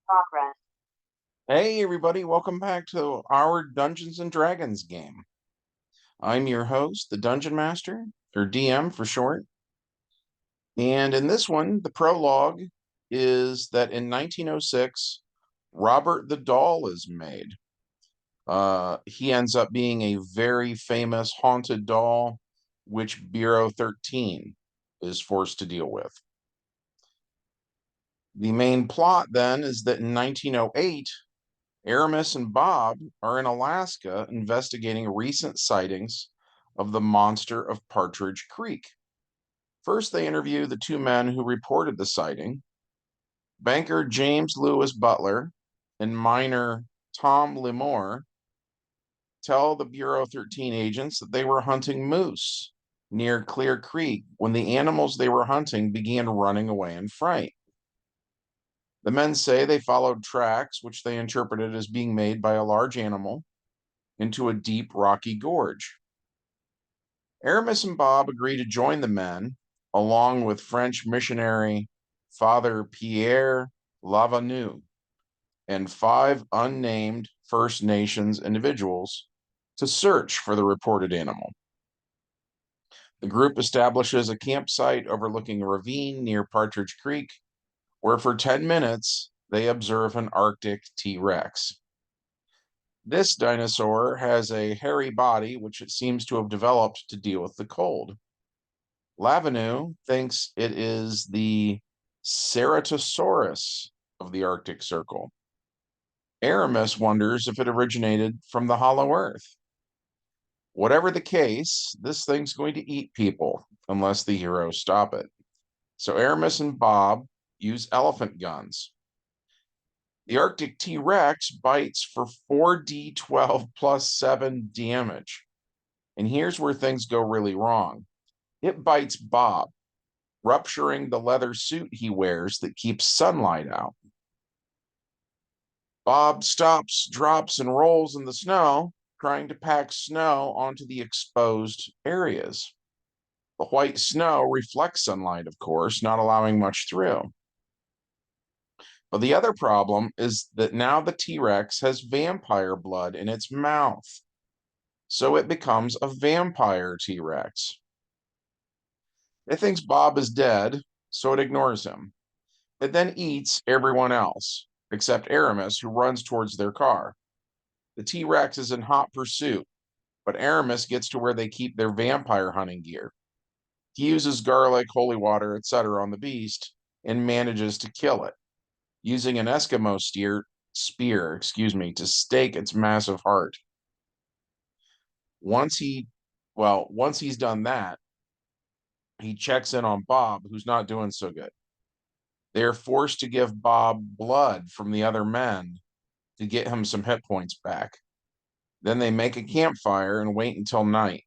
Progress. Hey everybody, welcome back to our Dungeons and Dragons game. I'm your host, the Dungeon Master, or DM for short. And in this one, the prologue is that in 1906, Robert the Doll is made. He ends up being a very famous haunted doll, which Bureau 13 is forced to deal with. The main plot then is that in 1908, Aramis and Bob are in Alaska investigating recent sightings of the monster of Partridge Creek. First, they interview the two men who reported the sighting, banker James Lewis Butler and miner Tom Limore tell the Bureau 13 agents that they were hunting moose near Clear Creek when the animals they were hunting began running away in fright. The men say they followed tracks, which they interpreted as being made by a large animal, into a deep rocky gorge. Aramis and Bob agree to join the men, along with French missionary Father Pierre Lavanu and 5 unnamed First Nations individuals, to search for the reported animal. The group establishes a campsite overlooking a ravine near Partridge Creek, where for 10 minutes they observe an Arctic T-Rex. This dinosaur has a hairy body, which it seems to have developed to deal with the cold. Lavenu thinks it is the Ceratosaurus of the Arctic Circle. Aramis wonders if it originated from the Hollow Earth. Whatever the case, this thing's going to eat people unless the heroes stop it. So Aramis and Bob use elephant guns. The Arctic T-Rex bites for 4d12 plus 7 damage. And here's where things go really wrong. It bites Bob, rupturing the leather suit he wears that keeps sunlight out. Bob stops, drops, and rolls in the snow, trying to pack snow onto the exposed areas. The white snow reflects sunlight, of course, not allowing much through. But the other problem is that now the T-Rex has vampire blood in its mouth. So it becomes a vampire T-Rex. It thinks Bob is dead, so it ignores him. It then eats everyone else, except Aramis, who runs towards their car. The T-Rex is in hot pursuit, but Aramis gets to where they keep their vampire hunting gear. He uses garlic, holy water, etc. on the beast and manages to kill it, using an Eskimo spear, to stake its massive heart. Once he's done that, he checks in on Bob, who's not doing so good. They're forced to give Bob blood from the other men to get him some hit points back. Then they make a campfire and wait until night.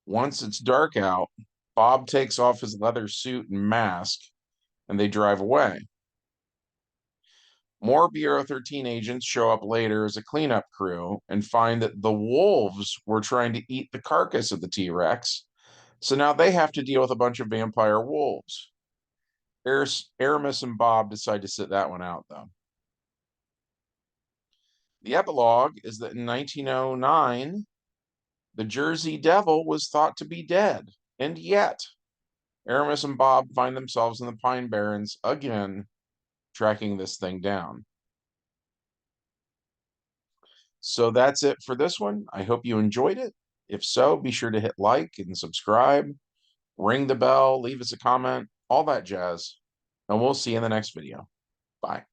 Once it's dark out, Bob takes off his leather suit and mask, and they drive away. More Bureau 13 agents show up later as a cleanup crew and find that the wolves were trying to eat the carcass of the T-Rex, so now they have to deal with a bunch of vampire wolves. Aramis and Bob decide to sit that one out, though. The epilogue is that in 1909, the Jersey Devil was thought to be dead, and yet Aramis and Bob find themselves in the Pine Barrens again, tracking this thing down. So that's it for this one. I hope you enjoyed it. If so, be sure to hit like and subscribe, ring the bell, leave us a comment, all that jazz, and we'll see you in the next video. Bye.